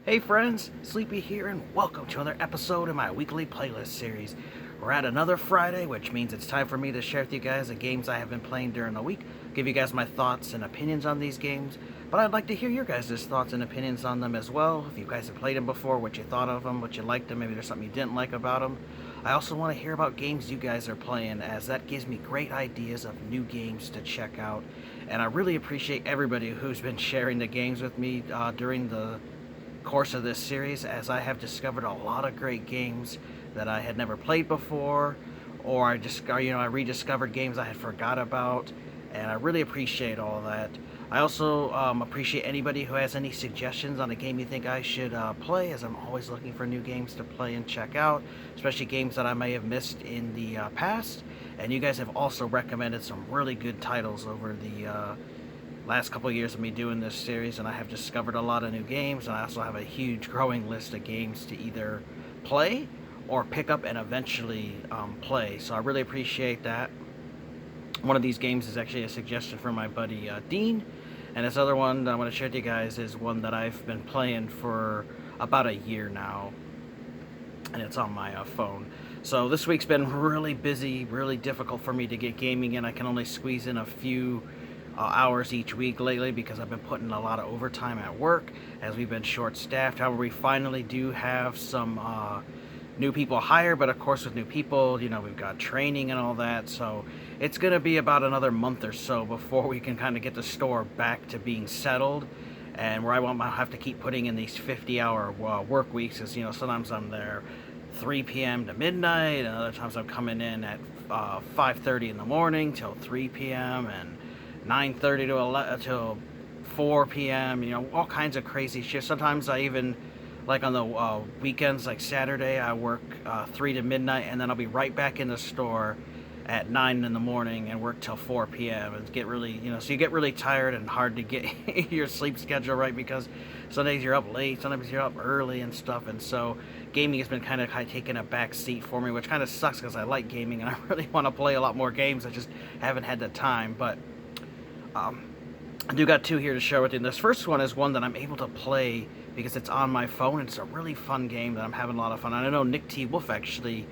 Hey friends, Sleepy here, and welcome to another episode of my weekly playlist series. We're at another Friday, which means it's time for me to share with you guys the games I have been playing during the week, give you guys my thoughts and opinions on these games, but I'd like to hear your guys' thoughts and opinions on them as well. If you guys have played them before, what you thought of them, what you liked them, maybe there's something you didn't like about them. I also want to hear about games you guys are playing, as that gives me great ideas of new games to check out, and I really appreciate everybody who's been sharing the games with me during the course of this series, as I have discovered a lot of great games that I had never played before, or I rediscovered games I had forgot about, and I really appreciate all that. I also appreciate anybody who has any suggestions on a game you think I should play, as I'm always looking for new games to play and check out, especially games that I may have missed in the past. And you guys have also recommended some really good titles over the last couple of years of me doing this series, and I have discovered a lot of new games, and I also have a huge growing list of games to either play or pick up and eventually play. So I really appreciate that. One of these games is actually a suggestion from my buddy Dean, and this other one that I want to share with you guys is one that I've been playing for about a year now, and it's on my phone. So this week's been really busy, really difficult for me to get gaming in. I can only squeeze in a few hours each week lately because I've been putting a lot of overtime at work as we've been short-staffed. However, we finally do have some new people hired, but of course with new people, we've got training and all that, so it's going to be about another month or so before we can kind of get the store back to being settled, and where I won't have to keep putting in these 50-hour work weeks, because sometimes I'm there 3 p.m. to midnight, and other times I'm coming in at 5:30 in the morning till 3 p.m. and 9:30 to 11 till 4 p.m. All kinds of crazy shifts. Sometimes I even, like on the weekends, like Saturday, I work 3 to midnight, and then I'll be right back in the store at 9 in the morning and work till 4 p.m. and get really, so you get really tired and hard to get your sleep schedule right, because some days you're up late, sometimes you're up early and stuff, and so gaming has been kind of taking a back seat for me, which kind of sucks because I like gaming and I really want to play a lot more games. I just haven't had the time, but I do got two here to share with you. And this first one is one that I'm able to play because it's on my phone. It's a really fun game that I'm having a lot of fun. And I know Nick T. Wolf actually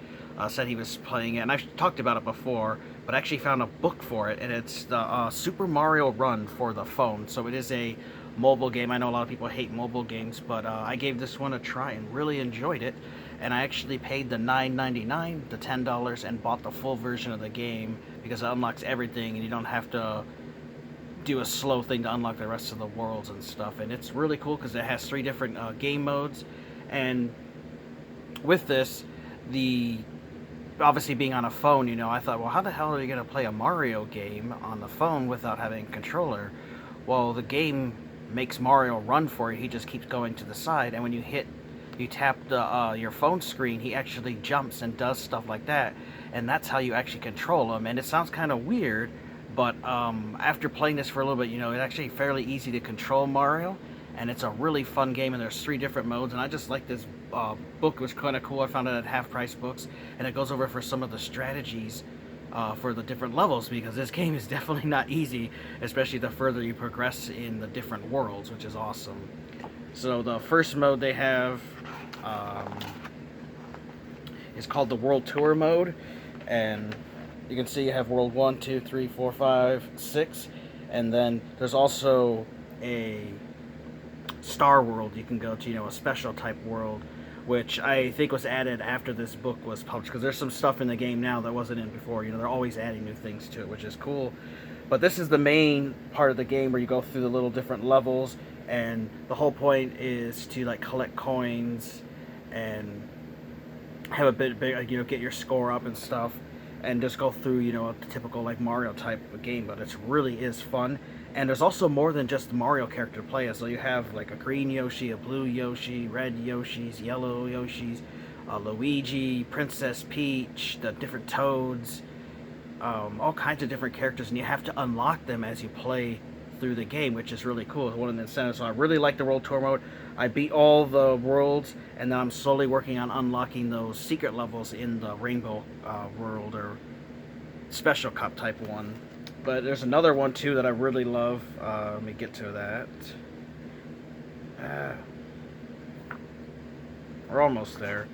said he was playing it, and I've talked about it before, but I actually found a book for it, and it's the Super Mario Run for the phone. So it is a mobile game. I know a lot of people hate mobile games, but I gave this one a try and really enjoyed it. And I actually paid the $9.99, the $10, and bought the full version of the game because it unlocks everything, and you don't have to do a slow thing to unlock the rest of the worlds and stuff. And it's really cool because it has 3 different game modes, and with this, obviously being on a phone, I thought, well, how the hell are you going to play a Mario game on the phone without having a controller? Well, the game makes Mario run for you. He just keeps going to the side, and when you tap your phone screen, he actually jumps and does stuff like that, and that's how you actually control him. And it sounds kind of weird, but after playing this for a little bit, it's actually fairly easy to control Mario, and it's a really fun game, and there's 3 different modes, and I just like this book. It was kind of cool. I found it at half-price books, and it goes over for some of the strategies for the different levels, because this game is definitely not easy, especially the further you progress in the different worlds, which is awesome. So the first mode they have is called the World Tour mode, and you can see you have World 1, 2, 3, 4, 5, 6, and then there's also a Star World you can go to, a special type world, which I think was added after this book was published, because there's some stuff in the game now that wasn't in before. They're always adding new things to it, which is cool. But this is the main part of the game where you go through the little different levels, and the whole point is to collect coins and have a bit, get your score up and stuff, and just go through, a typical Mario type of game. But it really is fun, and there's also more than just the Mario character to play as. So you have a green Yoshi, a blue Yoshi, red Yoshis, yellow Yoshis, Luigi, Princess Peach, the different Toads, all kinds of different characters, and you have to unlock them as you play through the game, which is really cool. It's one of the incentives. So I really like the World Tour mode. I beat all the worlds, and then I'm slowly working on unlocking those secret levels in the Rainbow World, or Special Cup type one. But there's another one too that I really love. Let me get to that. or almost there,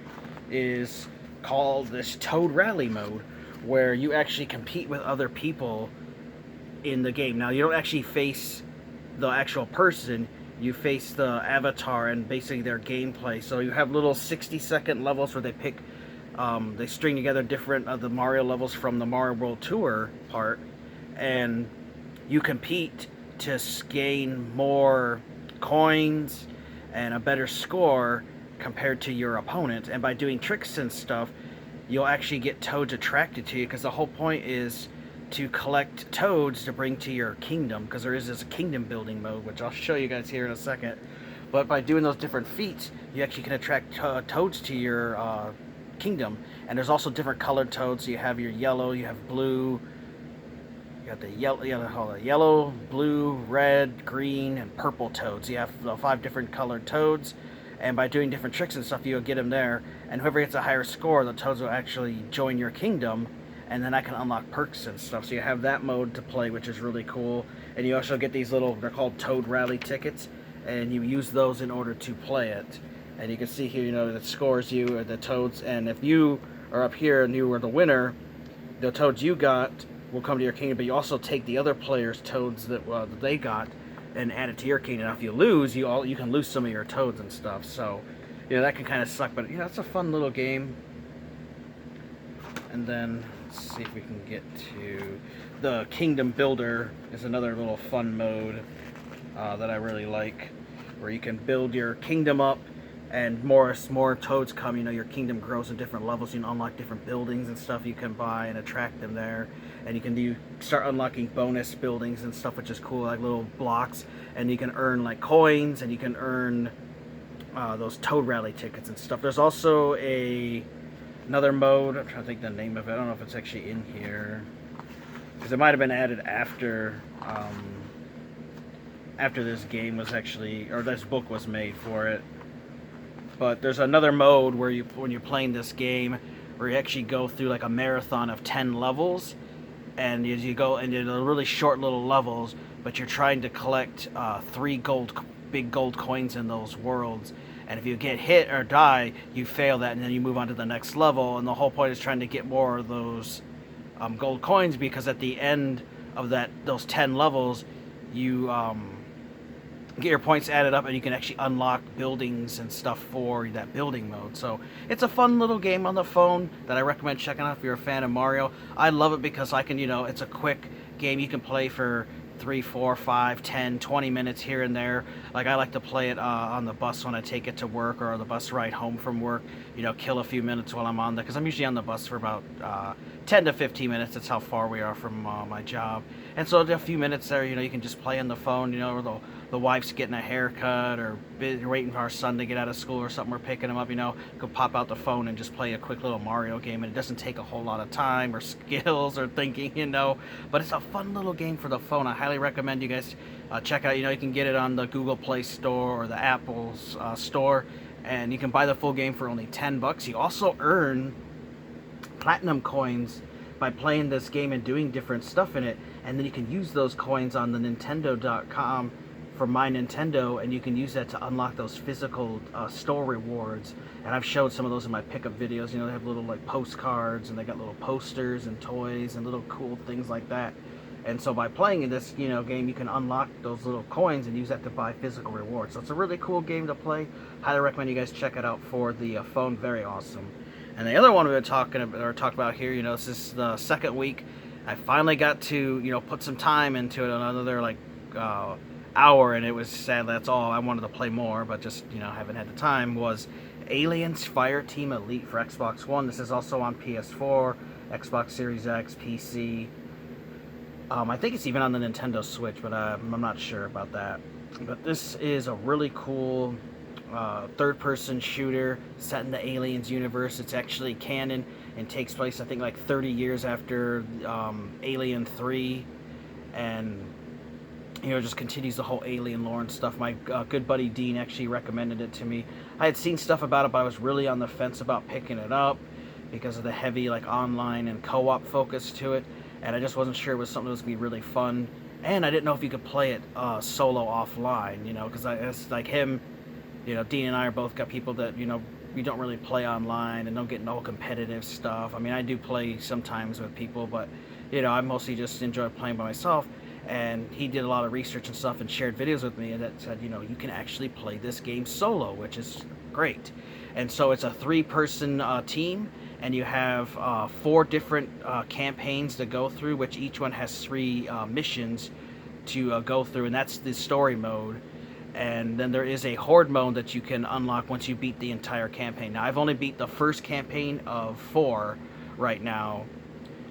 is called this Toad Rally mode, where you actually compete with other people in the game. Now, you don't actually face the actual person, you face the avatar and basically their gameplay. So you have little 60-second levels where they string together different of the Mario levels from the Mario World Tour part, and you compete to gain more coins and a better score compared to your opponent. And by doing tricks and stuff, you'll actually get toads attracted to you, because the whole point is to collect toads to bring to your kingdom, because there is this kingdom building mode, which I'll show you guys here in a second. But by doing those different feats, you actually can attract toads to your kingdom. And there's also different colored toads. So you have your yellow, you have blue, you got the yellow, blue, red, green, and purple toads. You have 5 different colored toads, and by doing different tricks and stuff, you'll get them there. And whoever gets a higher score, the toads will actually join your kingdom, and then I can unlock perks and stuff. So you have that mode to play, which is really cool. And you also get these little, they're called Toad Rally tickets, and you use those in order to play it. And you can see here, that scores you, the toads, and if you are up here and you were the winner, the toads you got will come to your kingdom, but you also take the other players' toads that they got and add it to your kingdom. Now, if you lose, you can lose some of your toads and stuff. So, that can kind of suck, but it's a fun little game. And then let's see if we can get to the Kingdom Builder. Is another little fun mode that I really like, where you can build your kingdom up, and more toads come. Your kingdom grows in different levels. You can unlock different buildings and stuff you can buy and attract them there. And you can start unlocking bonus buildings and stuff, which is cool, like little blocks. And you can earn like coins, and you can earn those Toad Rally tickets and stuff. There's also another mode. I'm trying to think the name of it. I don't know if it's actually in here, because it might have been added after this game was actually, or this book was made for it. But there's another mode where when you're playing this game, where you actually go through like a marathon of 10 levels, and you go into really short little levels, but you're trying to collect 3 big gold coins in those worlds. And if you get hit or die, you fail that, and then you move on to the next level. And the whole point is trying to get more of those gold coins, because at the end of those 10 levels, you get your points added up, and you can actually unlock buildings and stuff for that building mode. So it's a fun little game on the phone that I recommend checking out if you're a fan of Mario. I love it because I can, it's a quick game you can play for 3, 4, 5, 10, 20 minutes here and there. Like, I like to play it on the bus when I take it to work, or the bus ride home from work. Kill a few minutes while I'm on there, because I'm usually on the bus for about 10 to 15 minutes. That's how far we are from my job. And so a few minutes there, you can just play on the phone, or the wife's getting a haircut, or waiting for our son to get out of school or something. We're picking him up, go pop out the phone and just play a quick little Mario game. And it doesn't take a whole lot of time or skills or thinking, but it's a fun little game for the phone. I highly recommend you guys check out. You can get it on the Google Play Store or the Apple's store, and you can buy the full game for only $10. You also earn platinum coins by playing this game and doing different stuff in it, and then you can use those coins on the Nintendo.com for My Nintendo, and you can use that to unlock those physical store rewards. And I've showed some of those in my pickup videos. They have little like postcards, and they got little posters and toys and little cool things like that. And so by playing in this game, you can unlock those little coins and use that to buy physical rewards. So it's a really cool game to play. Highly recommend you guys check it out for the phone. Very awesome. And the other one we were talking about here, this is the second week. I finally got to put some time into it, another like hour, and it was sad. That's all. I wanted to play more, but just haven't had the time. Was Aliens Fireteam Elite for Xbox One. This is also on PS4, Xbox Series X, PC. I think it's even on the Nintendo Switch, but I'm not sure about that. But this is a really cool third-person shooter set in the Aliens universe. It's actually canon and takes place, I think, like 30 years after Alien 3, and just continues the whole alien lore and stuff. My good buddy Dean actually recommended it to me. I had seen stuff about it, but I was really on the fence about picking it up because of the heavy like online and co-op focus to it, and I just wasn't sure it was something that was going to be really fun. And I didn't know if you could play it solo offline, because it's like him, Dean and I are both got people that, we don't really play online and don't get no competitive stuff. I mean, I do play sometimes with people, but I mostly just enjoy playing by myself. And he did a lot of research and stuff and shared videos with me, and that said, you can actually play this game solo, which is great. And so it's a 3-person team, and you have 4 different campaigns to go through, which each one has 3 missions to go through, and that's the story mode. And then there is a horde mode that you can unlock once you beat the entire campaign. Now, I've only beat the first campaign of 4 right now,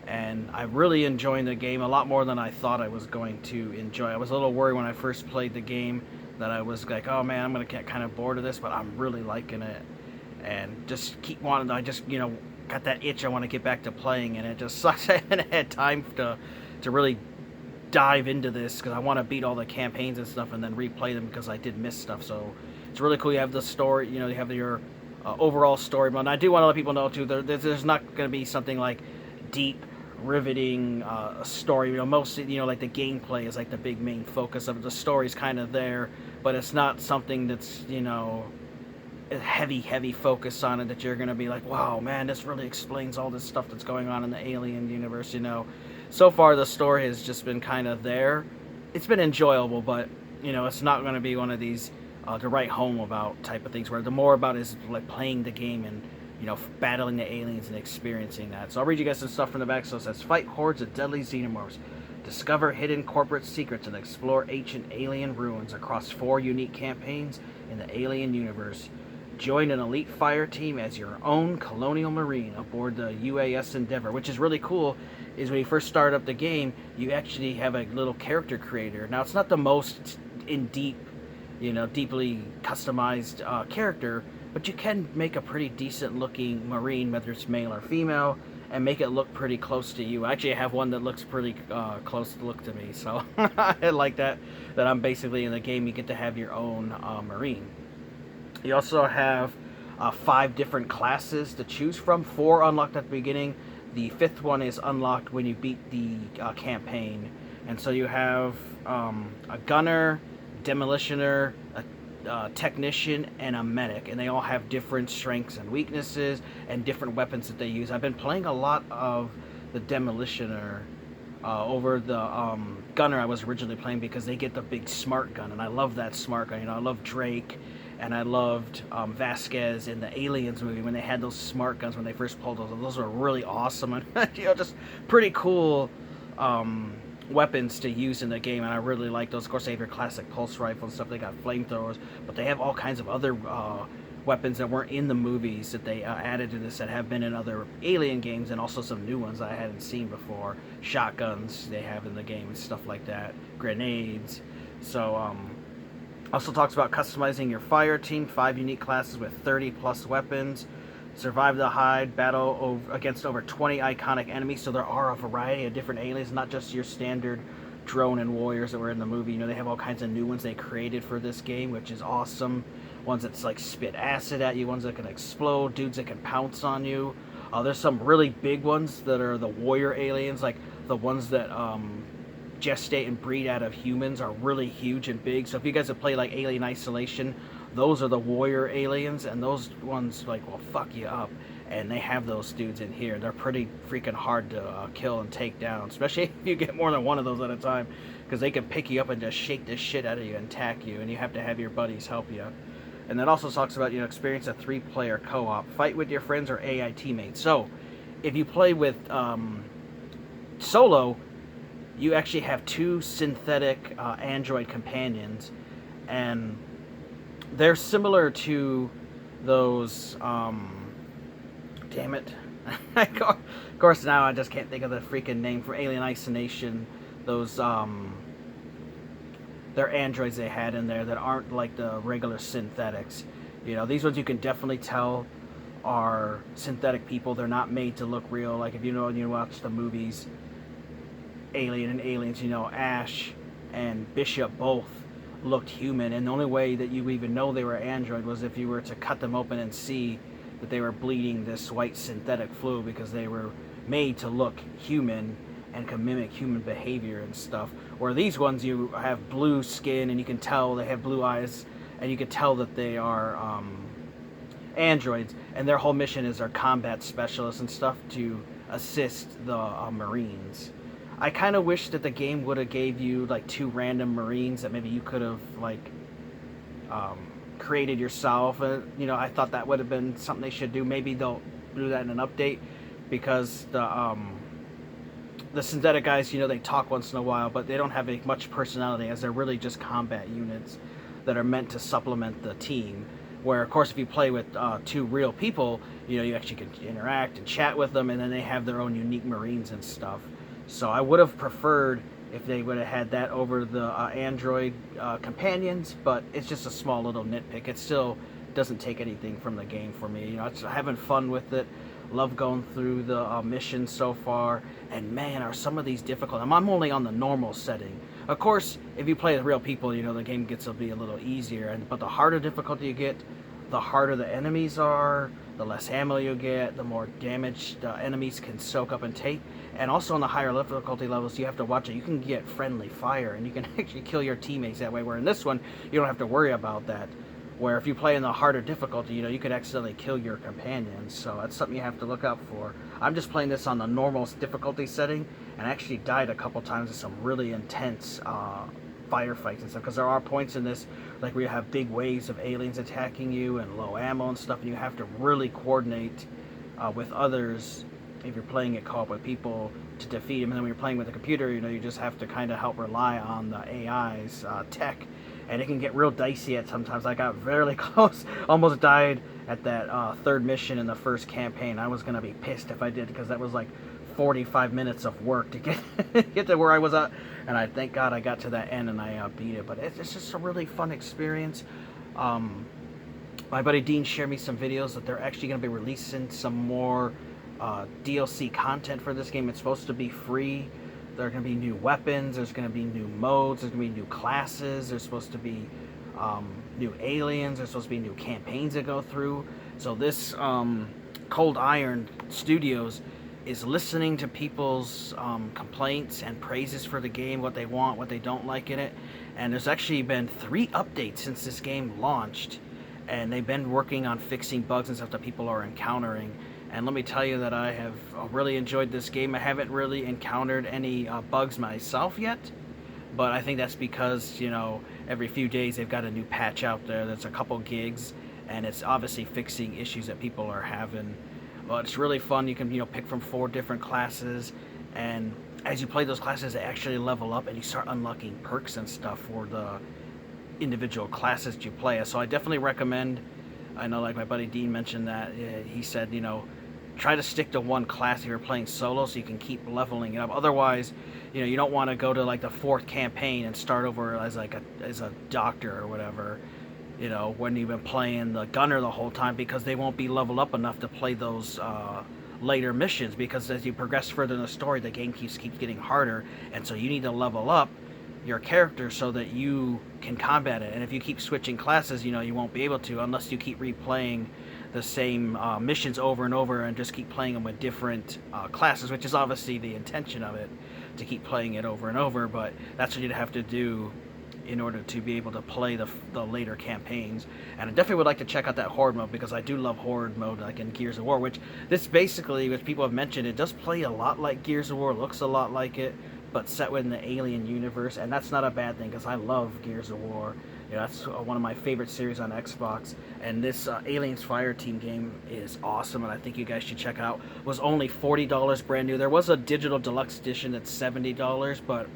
and I'm really enjoying the game a lot more than I thought I was going to enjoy. I was a little worried when I first played the game that I was like, oh man, I'm going to get kind of bored of this, but I'm really liking it. And just keep wanting, I just, got that itch, I want to get back to playing, and it just sucks I haven't had time to really dive into this, because I want to beat all the campaigns and stuff and then replay them, because I did miss stuff. So it's really cool. You have the story, you have your overall story mode. And I do want to let people know too, there's not going to be something like deep, riveting story. Mostly, like the gameplay is like the big main focus of it. The story's kind of there, but it's not something that's a heavy focus on it that you're gonna be like, wow man, this really explains all this stuff that's going on in the Alien universe. So far the story has just been kind of there. It's been enjoyable, but it's not going to be one of these to write home about type of things, where the more about is like playing the game and battling the aliens and experiencing that. So I'll read you guys some stuff from the back. So it says, fight hordes of deadly xenomorphs, discover hidden corporate secrets, and explore ancient alien ruins across 4 unique campaigns in the Alien universe. Join an elite fire team as your own colonial marine aboard the UAS Endeavor, which is really cool. Is when you first start up the game, you actually have a little character creator. Now, it's not the most deeply customized character, but you can make a pretty decent looking marine, whether it's male or female, and make it look pretty close to you. Actually, I have one that looks pretty close to look to me, so I like that I'm basically in the game, you get to have your own marine. You also have 5 different classes to choose from, 4 unlocked at the beginning. The 5th one is unlocked when you beat the campaign. And so you have a gunner, demolitioner, a technician, and a medic. And they all have different strengths and weaknesses and different weapons that they use. I've been playing a lot of the demolitioner over the gunner I was originally playing, because they get the big smart gun. And I love that smart gun. I love Drake. And I loved Vasquez in the Aliens movie when they had those smart guns when they first pulled those. Those were really awesome and just pretty cool weapons to use in the game. And I really like those. Of course, they have your classic pulse rifle and stuff. They got flamethrowers, but they have all kinds of other weapons that weren't in the movies that they added to this that have been in other Alien games, and also some new ones I hadn't seen before. Shotguns they have in the game and stuff like that. Grenades. So also talks about customizing your fire team, 5 unique classes with 30 plus weapons. Survive the hide, battle against over 20 iconic enemies. So there are a variety of different aliens, not just your standard drone and warriors that were in the movie. They have all kinds of new ones they created for this game, which is awesome. Ones that like spit acid at you, ones that can explode, dudes that can pounce on you. There's some really big ones that are the warrior aliens, like the ones that gestate and breed out of humans, are really huge and big. So if you guys have played like Alien Isolation, those are the warrior aliens, and those ones will fuck you up. And they have those dudes in here. They're pretty freaking hard to kill and take down, especially if you get more than one of those at a time, because they can pick you up and just shake the shit out of you and attack you, and you have to have your buddies help you. And that also talks about experience a 3-player co-op, fight with your friends or AI teammates. So if you play with solo, you actually have 2 synthetic android companions, and they're similar to those, damn it. Of course, now I just can't think of the freaking name for Alien Isolation. Those, they're androids they had in there that aren't like the regular synthetics. These ones you can definitely tell are synthetic people. They're not made to look real. Like if you watch the movies, Alien and Aliens, Ash and Bishop both looked human, and the only way that you even know they were android was if you were to cut them open and see that they were bleeding this white synthetic fluid, because they were made to look human and can mimic human behavior and stuff. Where these ones, you have blue skin and you can tell they have blue eyes, and you can tell that they are androids, and their whole mission is they're combat specialists and stuff to assist the Marines. I kind of wish that the game would have gave you like 2 random Marines that maybe you could have like created yourself. I thought that would have been something they should do. Maybe they'll do that in an update, because the synthetic guys, they talk once in a while, but they don't have much personality, as they're really just combat units that are meant to supplement the team. Where, of course, if you play with 2 real people, you actually can interact and chat with them, and then they have their own unique Marines and stuff. So I would have preferred if they would have had that over the Android companions, but it's just a small little nitpick. It still doesn't take anything from the game for me. It's having fun with it. Love going through the missions so far, and man, are some of these difficult. I'm only on the normal setting. Of course, if you play with real people, the game gets to be a little easier, but the harder difficulty you get, the harder the enemies are, the less ammo you get, the more damage the enemies can soak up and take. And also on the higher difficulty levels, you have to watch it. You can get friendly fire, and you can actually kill your teammates that way, where in this one, you don't have to worry about that. Where if you play in the harder difficulty, you could accidentally kill your companions. So that's something you have to look out for. I'm just playing this on the normal difficulty setting, and I actually died a couple times in some really intense firefights and stuff, because there are points in this like where you have big waves of aliens attacking you and low ammo and stuff, and you have to really coordinate with others if you're playing it co-op with people to defeat them. And then when you're playing with a computer, you just have to kind of help rely on the AI's tech, and it can get real dicey at sometimes. I got very close, almost died at that 3rd mission in the first campaign. I was gonna be pissed if I did, because that was like 45 minutes of work to get to where I was at, and I thank God I got to that end and I beat it. But it's just a really fun experience. My buddy Dean shared me some videos that they're actually going to be releasing some more DLC content for this game. It's supposed to be free. There are going to be new weapons, there's going to be new modes, there's going to be new classes, there's supposed to be new aliens, there's supposed to be new campaigns that go through. So this Cold Iron Studios is listening to people's complaints and praises for the game, what they want, what they don't like in it. And there's actually been 3 updates since this game launched, and they've been working on fixing bugs and stuff that people are encountering. And let me tell you that I have really enjoyed this game. I haven't really encountered any bugs myself yet, but I think that's because, every few days they've got a new patch out there that's a couple gigs, and it's obviously fixing issues that people are having. Well, it's really fun. You can, pick from 4 different classes, and as you play those classes, they actually level up, and you start unlocking perks and stuff for the individual classes that you play. So I definitely recommend. I know, like my buddy Dean mentioned that he said, try to stick to one class if you're playing solo, so you can keep leveling it up. Otherwise, you don't want to go to like the 4th campaign and start over as a doctor or whatever. When you've been playing the gunner the whole time, because they won't be leveled up enough to play those later missions, because as you progress further in the story, the game keeps getting harder, and so you need to level up your character so that you can combat it. And if you keep switching classes, you won't be able to, unless you keep replaying the same missions over and over and just keep playing them with different classes, which is obviously the intention of it, to keep playing it over and over. But that's what you'd have to do in order to be able to play the later campaigns. And I definitely would like to check out that horde mode, because I do love horde mode, like in Gears of War, which this basically, which people have mentioned, it does play a lot like Gears of War, looks a lot like it, but set within the Alien universe. And that's not a bad thing, because I love Gears of War. That's one of my favorite series on Xbox, and this Aliens Fireteam game is awesome, and I think you guys should check it out. It was only $40 brand new. There was a digital deluxe edition that's $70, but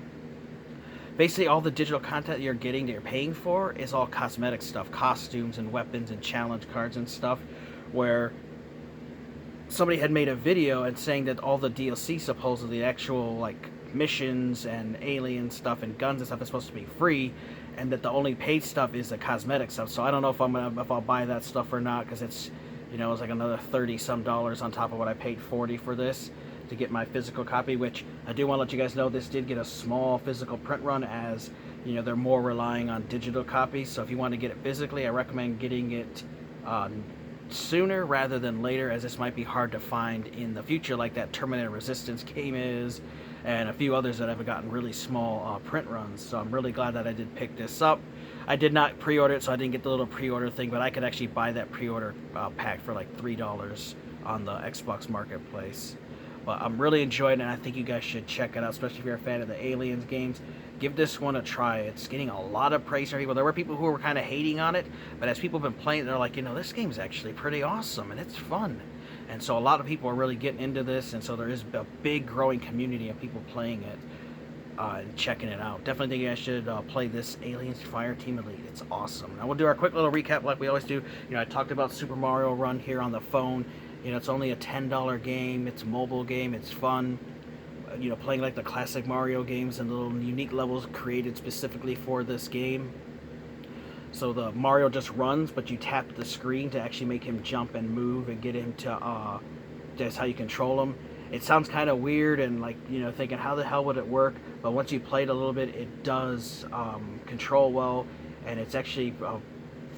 basically all the digital content you're getting that you're paying for is all cosmetic stuff, costumes and weapons and challenge cards and stuff, where somebody had made a video and saying that all the DLC, supposedly actual like missions and alien stuff and guns and stuff, is supposed to be free, and that the only paid stuff is the cosmetic stuff. So I don't know if I'll buy that stuff or not, because it's it's like another $30-some on top of what I paid $40 for this to get my physical copy, which I do want to let you guys know this did get a small physical print run, as they're more relying on digital copies. So if you want to get it physically, I recommend getting it sooner rather than later, as this might be hard to find in the future, like that Terminator Resistance game is, and a few others that have gotten really small print runs. So I'm really glad that I did pick this up. I did not pre-order it, so I didn't get the little pre-order thing, but I could actually buy that pre-order pack for like $3 on the Xbox Marketplace. But I'm really enjoying it, and I think you guys should check it out, especially if you're a fan of the Aliens games. Give this one a try. It's getting a lot of praise from people. There were people who were kind of hating on it, but as people have been playing, they're like, this game's actually pretty awesome, and it's fun. And so a lot of people are really getting into this, and so there is a big growing community of people playing it and checking it out. Definitely think you guys should play this Aliens Fireteam Elite. It's awesome. Now we'll do our quick little recap like we always do. I talked about Super Mario Run here on the phone. It's only a $10 game. It's a mobile game. It's fun. Playing like the classic Mario games and little unique levels created specifically for this game. So the Mario just runs, but you tap the screen to actually make him jump and move and get him to, that's how you control him. It sounds kind of weird and like, thinking how the hell would it work? But once you play it a little bit, it does control well, and it's actually a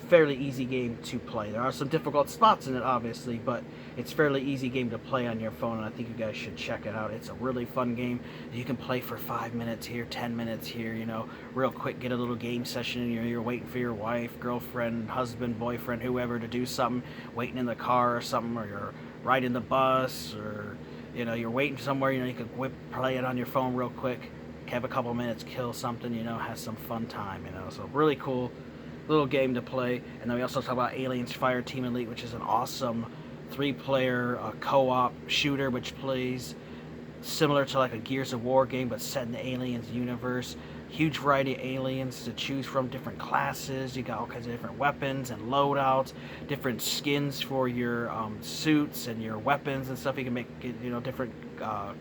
fairly easy game to play. There are some difficult spots in it, obviously, but it's a fairly easy game to play on your phone, and I think you guys should check it out. It's a really fun game. You can play for 5 minutes here, 10 minutes here, real quick, get a little game session in. You're waiting for your wife, girlfriend, husband, boyfriend, whoever to do something, waiting in the car or something, or you're riding the bus, or you're waiting somewhere, you can play it on your phone real quick, have a couple minutes, kill something, have some fun time, so really cool little game to play. And then we also talk about Aliens Fireteam Elite, which is an awesome 3-player co-op shooter, which plays similar to like a Gears of War game, but set in the Aliens universe. Huge variety of aliens to choose from, different classes. You got all kinds of different weapons and loadouts, different skins for your suits and your weapons and stuff. You can make different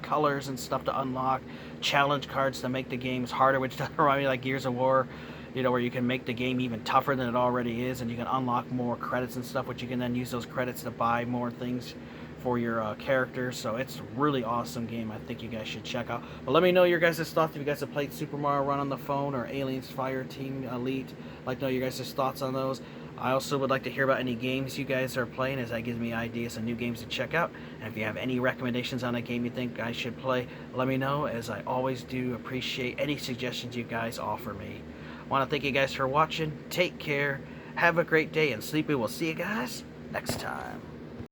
colors and stuff to unlock. Challenge cards to make the games harder, which doesn't remind me like Gears of War, where you can make the game even tougher than it already is, and you can unlock more credits and stuff, which you can then use those credits to buy more things for your characters. So it's a really awesome game. I think you guys should check out. But let me know your guys' thoughts if you guys have played Super Mario Run on the phone or Aliens Fireteam Elite. I'd like to know your guys' thoughts on those. I also would like to hear about any games you guys are playing, as that gives me ideas of new games to check out. And if you have any recommendations on a game you think I should play, let me know, as I always do appreciate any suggestions you guys offer me. I want to thank you guys for watching. Take care. Have a great day, and Sleepy will see you guys next time.